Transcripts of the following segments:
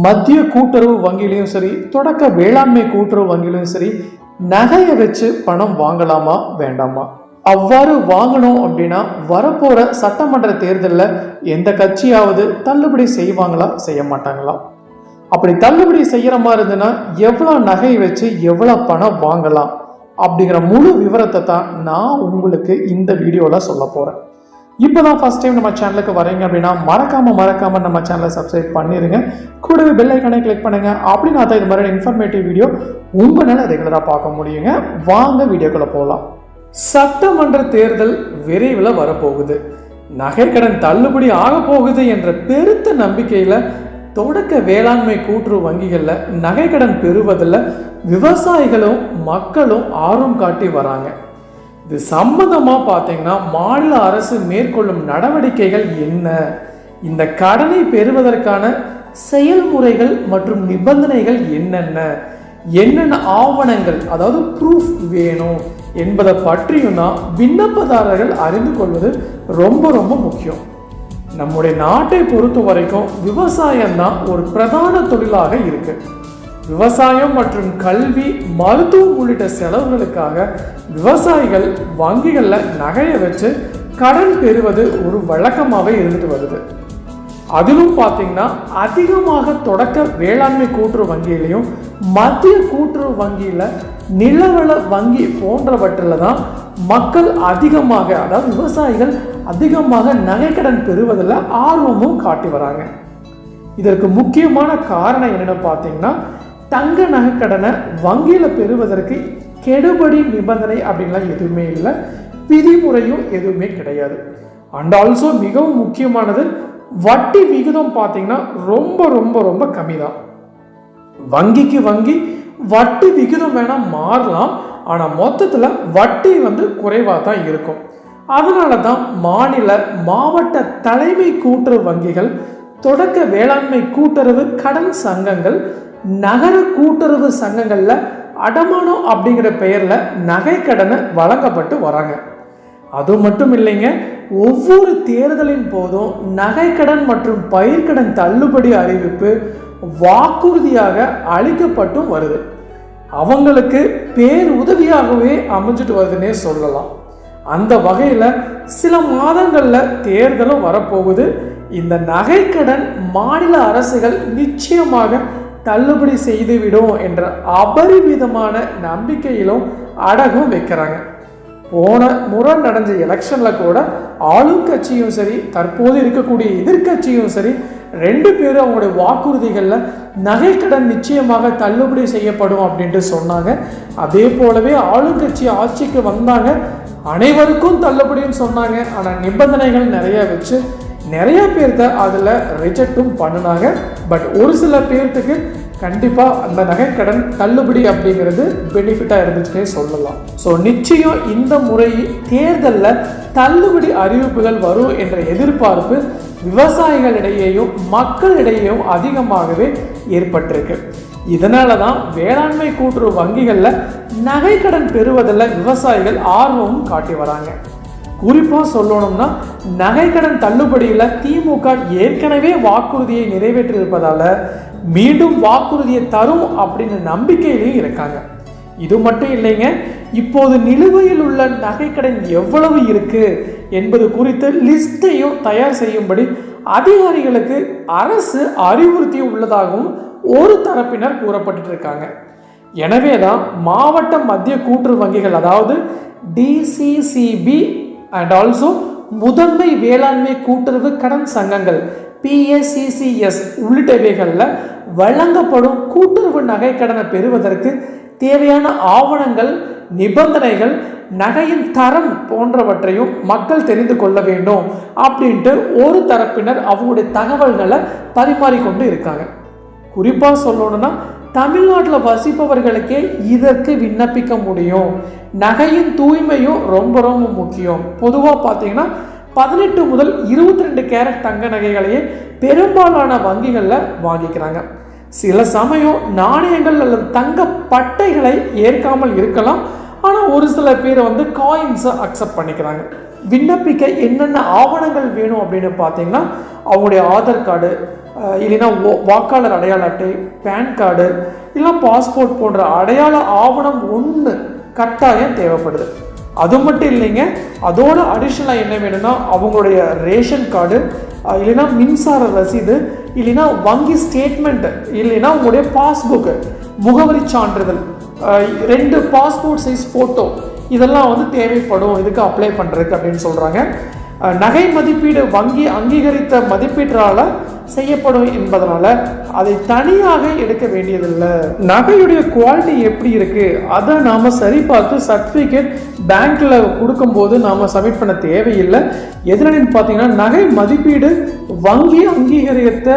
மத்திய கூட்டுறவு வங்கியிலையும் சரி, தொடக்க வேளாண்மை கூட்டுறவு வங்கியிலையும் சரி, நகையை வச்சு பணம் வாங்கலாமா வேண்டாமா? அவ்வாறு வாங்கணும் அப்படின்னா வரப்போற சட்டமன்ற தேர்தலில் எந்த கட்சியாவது தள்ளுபடி செய்வாங்களா செய்ய மாட்டாங்களா? அப்படி தள்ளுபடி செய்யற மாதிரி இருந்ததுன்னா எவ்வளோ நகை வச்சு எவ்வளோ பணம் வாங்கலாம் அப்படிங்கிற முழு விவரத்தை தான் நான் உங்களுக்கு இந்த வீடியோவில் சொல்ல போகிறேன். இப்போ தான் ஃபர்ஸ்ட் டைம் நம்ம சேனலுக்கு வரீங்க அப்படின்னா மறக்காம நம்ம சேனலை சப்ஸ்கிரைப் பண்ணிடுங்க. கூடவே பெல் ஐக்கானை கிளிக் பண்ணுங்க. அப்படின்னா தான் இது மாதிரி இன்ஃபர்மேட்டிவ் வீடியோ உங்களால் ரெகுலராக பார்க்க முடியுங்க. வாங்க வீடியோக்குள்ள போகலாம். சட்டமன்ற தேர்தல் விரைவில் வரப்போகுது. நகைக்கடன் தள்ளுபடி ஆக போகுது என்ற பெருத்த நம்பிக்கையில் தொடக்க வேளாண்மை கூட்டுறவு வங்கிகளில் நகைக்கடன் பெறுவதில் விவசாயிகளும் மக்களும் ஆர்வம் காட்டி வராங்க. இது சம்பந்தமா பார்த்தீங்கன்னா மாநில அரசு மேற்கொள்ளும் நடவடிக்கைகள் என்ன, இந்த கடனை பெறுவதற்கான செயல்முறைகள் மற்றும் நிபந்தனைகள் என்னென்ன ஆவணங்கள், அதாவது ப்ரூஃப் வேணும் என்பதை பற்றியும் தான் விண்ணப்பதாரர்கள் அறிந்து கொள்வது ரொம்ப முக்கியம். நம்முடைய நாட்டை பொறுத்த வரைக்கும் விவசாயம் தான் ஒரு பிரதான தொழிலாக இருக்கு. விவசாயம் மற்றும் கல்வி, மருத்துவம் உள்ளிட்ட செலவுகளுக்காக விவசாயிகள் வங்கிகளில் நகையை வச்சு கடன் பெறுவது ஒரு வழக்கமாகவே இருந்துட்டு வருது. அதிலும் பார்த்தீங்கன்னா அதிகமாக தொடக்க வேளாண்மை கூட்டுறவு வங்கியிலையும் மத்திய கூட்டுறவு வங்கியில் நிலவள வங்கி போன்றவற்றில் தான் மக்கள் அதிகமாக, அதாவது விவசாயிகள் அதிகமாக நகைக்கடன் பெறுவதில் ஆர்வமும் காட்டி வராங்க. இதற்கு முக்கியமான காரணம் என்னென்னு பார்த்தீங்கன்னா தங்க நகைக்கடனை வங்கியில் பெறுவதற்கு கெடுபடி நிபந்தனை அப்படின்லாம் எதுவுமே இல்லை, விதிமுறையும் எதுவுமே கிடையாது. அண்ட் ஆல்சோ மிகவும் முக்கியமானது வட்டி விகிதம் பார்த்தீங்கன்னா ரொம்ப கம்மி தான். வங்கிக்கு வங்கி வட்டி விகிதம் வேணா மாறலாம், ஆனால் மொத்தத்தில் வட்டி குறைவாக தான் இருக்கும். அதனால தான் மாநில மாவட்ட தலைமை கூட்டுறவு வங்கிகள், தொடக்க வேளாண்மை கூட்டுறவு கடன் சங்கங்கள், நகர கூட்டுறவு சங்கங்கள்ல அடமானம் அப்படிங்கிற பெயர்ல நகை கடனை வழங்கப்பட்டு வராங்க. அது மட்டும் இல்லைங்க, ஒவ்வொரு தேர்தலின் போதும் நகைக்கடன் மற்றும் பயிர்க்கடன் தள்ளுபடி அறிவிப்பு வாக்குறுதியாக அளிக்கப்பட்டும் வருது. அவங்களுக்கு பேருதவியாகவே அமைஞ்சிட்டு வருதுன்னே சொல்லலாம். அந்த வகையில் சில மாதங்களில் தேர்தலும் வரப்போகுது. இந்த நகைக்கடன் மாநில அரசுகள் நிச்சயமாக தள்ளுபடி செய்துவிடும் என்ற அபரிமிதமான நம்பிக்கையிலும் அடகும் வைக்கிறாங்க. போன முறை நடந்த எலெக்ஷனில் கூட ஆளும் கட்சியும் சரி, தற்போது இருக்கக்கூடிய எதிர்கட்சியும் சரி, ரெண்டு பேரும் அவங்களுடைய வாக்குறுதிகளில் நகைக்கடன் நிச்சயமாக தள்ளுபடி செய்யப்படும் அப்படின்ட்டு சொன்னாங்க. அதே போலவே ஆளுங்கட்சி ஆட்சிக்கு வந்தாங்க, அனைவருக்கும் தள்ளுபடின்னு சொன்னாங்க. ஆனால் நிபந்தனைகள் நிறைய வச்சு நிறைய பேர்த்த அதில் ரிஜெக்டும் பண்ணினாங்க. பட் ஒரு சில பேர்த்துக்கு கண்டிப்பாக அந்த நகைக்கடன் தள்ளுபடி அப்படிங்கிறது பெனிஃபிட்டாக இருந்துச்சுன்னே சொல்லலாம். ஸோ நிச்சயம் இந்த முறை தேர்தலில் தள்ளுபடி அறிவிப்புகள் வரும் என்ற எதிர்பார்ப்பு விவசாயிகளிடையேயும் மக்களிடையேயும் அதிகமாகவே ஏற்பட்டிருக்கு. இதனால தான் வேளாண்மை கூட்டுறவு வங்கிகளில் நகைக்கடன் பெறுவதில் விவசாயிகள் ஆர்வமும் காட்டி வராங்க. குறிப்பாக சொல்லணும்னா நகைக்கடன் தள்ளுபடியில் திமுக ஏற்கனவே வாக்குறுதியை நிறைவேற்றியிருப்பதால மீண்டும் வாக்குறுதியை தரும் அப்படின்னு நம்பிக்கையிலையும் இருக்காங்க. இது மட்டும் இல்லைங்க, இப்போது நிலுவையில் உள்ள நகைக்கடன் எவ்வளவு இருக்கு என்பது குறித்து லிஸ்டையும் தயார் செய்யும்படி அதிகாரிகளுக்கு அரசு அறிவுறுத்தியும் உள்ளதாகவும் ஒரு தரப்பினர் கூறப்பட்டு இருக்காங்க. எனவே தான் மாவட்ட மத்திய கூட்டுறவு வங்கிகள், அதாவது டிசிசிபி அண்ட் ஆல்சோ முதன்மை வேளாண்மை கூட்டுறவு கடன் சங்கங்கள் PSCCS உள்ளிட்டவைகளில் வழங்கப்படும் கூட்டுறவு நகைக்கடனை பெறுவதற்கு தேவையான ஆவணங்கள், நிபந்தனைகள், நகையின் தரம் போன்றவற்றையும் மக்கள் தெரிந்து கொள்ள வேண்டும் அப்படின்ட்டு ஒரு தரப்பினர் அவங்களுடைய தகவல்களை பரிமாறிக்கொண்டு இருக்காங்க. குறிப்பாக சொல்லணும்னா தமிழ்நாட்டில் வசிப்பவர்களுக்கே இதற்கு விண்ணப்பிக்க முடியும். நகையின் தூய்மையும் ரொம்ப முக்கியம். பொதுவாக பார்த்தீங்கன்னா 18 முதல் 22 கேரட் தங்க நகைகளையே பெரும்பாலான வங்கிகளில் வாங்கிக்கிறாங்க. சில சமயம் நாணயங்கள் அல்லது தங்க பட்டைகளை ஏற்காமல் இருக்கலாம், ஆனால் ஒரு சில பேர் காயின்ஸை அக்செப்ட் பண்ணிக்கிறாங்க. விண்ணப்பிக்க என்னென்ன ஆவணங்கள் வேணும் அப்படின்னு பார்த்தீங்கன்னா அவங்களுடைய ஆதார் கார்டு, இல்லைன்னா வாக்காளர் அடையாள அட்டை, பேன் கார்டு, இல்லை பாஸ்போர்ட் போன்ற அடையாள ஆவணம் ஒன்று கட்டாயம் தேவைப்படுது. அது மட்டும் இல்லைங்க, அதோட அடிஷ்னலாக என்ன வேணும்னா அவங்களுடைய ரேஷன் கார்டு, இல்லைன்னா மின்சார ரசீது, இல்லைன்னா வங்கி ஸ்டேட்மெண்ட், இல்லைன்னா உங்களுடைய பாஸ்புக்கு, முகவரி சான்றிதழ், 2 பாஸ்போர்ட் சைஸ் ஃபோட்டோ, இதெல்லாம் வந்து தேவைப்படும் இதுக்கு அப்ளை பண்ணுறதுக்கு அப்படின்னு சொல்கிறாங்க. நகை மதிப்பீடு வங்கி அங்கீகரித்த மதிப்பீட்டால் செய்யப்படும் என்பதனால அதை தனியாக எடுக்க வேண்டியதில்லை. நகையுடைய குவாலிட்டி எப்படி இருக்கு அதை நாம சரி பார்த்து சர்டிஃபிகேட் பேங்க்ல கொடுக்கும்போது நாம சப்மிட் பண்ண தேவையில்லை. எதுலன்னு பார்த்தீங்கன்னா நகை மதிப்பீடு வங்கி அங்கீகரித்த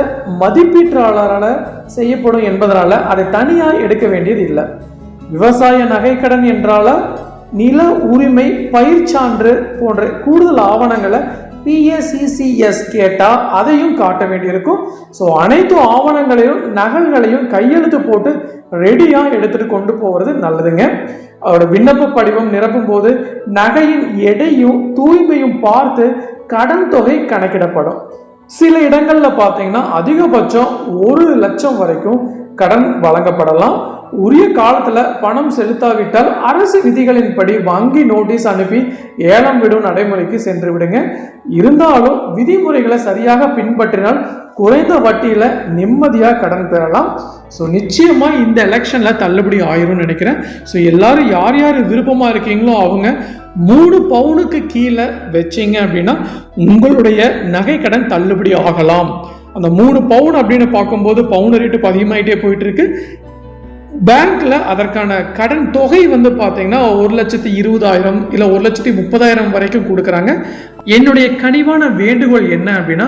மதிப்பீட்டாளரால் செய்யப்படும் என்பதனால அதை தனியாக எடுக்க வேண்டியது இல்லை. விவசாய நகை கடன் என்றால நில உரிமை, பயிர் சான்று போன்ற கூடுதல் ஆவணங்களை PACCS கேட்டால் அதையும் காட்ட வேண்டியிருக்கும். ஸோ அனைத்து ஆவணங்களையும் நகல்களையும் கையெழுத்து போட்டு ரெடியாக எடுத்துகிட்டு கொண்டு போகிறது நல்லதுங்க. அவரோட விண்ணப்ப படிவம் நிரப்பும் போது நகையின் எடையும் தூய்மையும் பார்த்து கடன் தொகை கணக்கிடப்படும். சில இடங்களில் பார்த்தீங்கன்னா அதிகபட்சம் 1 லட்சம் வரைக்கும் கடன் வழங்கப்படலாம். உரிய காலத்தில் பணம் செலுத்தாவிட்டால் அரசு விதிகளின்படி வங்கி நோட்டீஸ் அனுப்பி ஏலம் விடும் நடைமுறைக்கு சென்று விடுங்க. இருந்தாலும் விதிமுறைகளை சரியாக பின்பற்றினால் குறைந்த வட்டியில் நிம்மதியாக கடன் பெறலாம். ஸோ நிச்சயமாக இந்த எலெக்ஷனில் தள்ளுபடி ஆயிரும்னு நினைக்கிறேன். ஸோ எல்லாரும் யார் யார் விருப்பமாக இருக்கீங்களோ அவங்க 3 பவுனுக்கு கீழே வச்சிங்க அப்படின்னா உங்களுடைய நகை கடன் தள்ளுபடி ஆகலாம். அந்த 3 பவுன் அப்படின்னு பார்க்கும்போது பவுன் ரேட்டு அதிகமாகிட்டே போயிட்டு இருக்கு. பேங்க்ல அதற்கான கடன் தொகை வந்து பார்த்தீங்கன்னா 1,20,000 இல்லை 1,30,000 வரைக்கும் கொடுக்குறாங்க. என்னுடைய கனிவான வேண்டுகோள் என்ன அப்படின்னா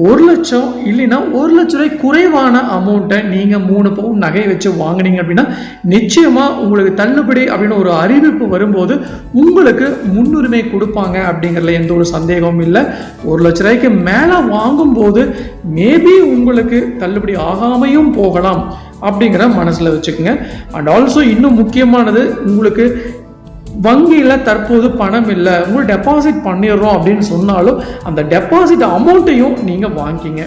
1 லட்சம் இல்லைன்னா 1 லட்ச ரூபாய் குறைவான அமௌண்ட்டை நீங்கள் 3 பவுன் நகை வச்சு வாங்கினீங்க அப்படின்னா நிச்சயமாக உங்களுக்கு தள்ளுபடி அப்படின்னு ஒரு அறிவிப்பு வரும்போது உங்களுக்கு முன்னுரிமை கொடுப்பாங்க அப்படிங்கிறதுல எந்த ஒரு சந்தேகமும் இல்லை. 1 லட்ச ரூபாய்க்கு மேலே வாங்கும்போது மேபி உங்களுக்கு தள்ளுபடி ஆகாமையும் போகலாம் அப்படிங்கிற மனசில் வச்சுக்கோங்க. அண்ட் ஆல்சோ இன்னும் முக்கியமானது, உங்களுக்கு வங்கியில் தற்போது பணம் இல்லை, உங்களுக்கு டெபாசிட் பண்ணிடுறோம் அப்படின்னு சொன்னாலும் அந்த டெபாசிட் அமௌண்ட்டையும் நீங்கள் வாங்கிக்கிங்க.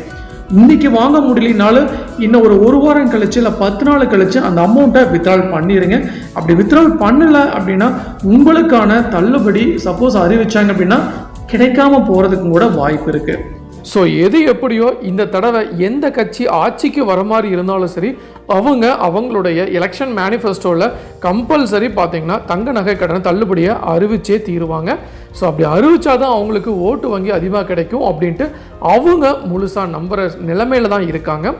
இன்னைக்கு வாங்க முடியலனாலும் இன்னும் ஒரு வாரம் கழிச்சு இல்லை 10 நாள் கழிச்சு அந்த அமௌண்ட்டை வித்ட்ரால் பண்ணிடுங்க. அப்படி வித்ட்ரால் பண்ணலை அப்படின்னா உங்களுக்கான தள்ளுபடி சப்போஸ் அறிவிச்சாங்க அப்படின்னா கிடைக்காம போகிறதுக்கும் கூட வாய்ப்பு இருக்குது. ஸோ எது எப்படியோ இந்த தடவை எந்த கட்சி ஆட்சிக்கு வர மாதிரி இருந்தாலும் சரி அவங்களுடைய எலெக்ஷன் மேனிஃபெஸ்டோவில் கம்பல்சரி பார்த்தீங்கன்னா தங்க நகை கடனை தள்ளுபடியை அறிவிச்சே தீருவாங்க. ஸோ அப்படி அறிவிச்சாதான் அவங்களுக்கு ஓட்டு வங்கி அதிகமாக கிடைக்கும் அப்படின்ட்டு அவங்க முழுசாக நம்புகிற நிலைமையில தான் இருக்காங்க.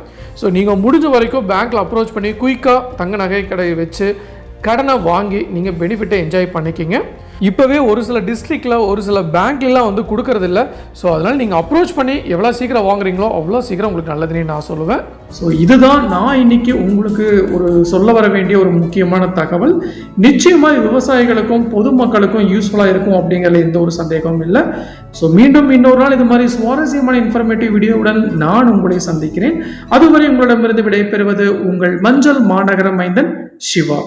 ஸோ நீங்கள் முடிஞ்ச வரைக்கும் பேங்க்கில் அப்ரோச் பண்ணி குயிக்காக தங்க நகை கடையை வச்சு கடனை வாங்கி நீங்கள் பெனிஃபிட்டை என்ஜாய் பண்ணிக்கிங்க. இப்போவே ஒரு சில டிஸ்ட்ரிக்டில் ஒரு சில பேங்க்லாம் வந்து கொடுக்கறதில்ல. ஸோ அதனால் நீங்கள் அப்ரோச் பண்ணி எவ்வளோ சீக்கிரம் வாங்குறீங்களோ அவ்வளோ சீக்கிரம் உங்களுக்கு நல்லதுன்னு நான் சொல்லுவேன். ஸோ இதுதான் நான் இன்னைக்கு உங்களுக்கு ஒரு சொல்ல வர வேண்டிய ஒரு முக்கியமான தகவல். நிச்சயமாக விவசாயிகளுக்கும் பொதுமக்களுக்கும் யூஸ்ஃபுல்லாக இருக்கும் அப்படிங்கிறதுல எந்த ஒரு சந்தேகமும் இல்லை. ஸோ மீண்டும் இன்னொரு நாள் இது மாதிரி சுவாரஸ்யமான இன்ஃபர்மேட்டிவ் வீடியோவுடன் நான் உங்களை சந்திக்கிறேன். அதுவரை உங்களிடமிருந்து விடைபெறுவது உங்கள் மஞ்சள் மாநகர மைந்தன் சிவா.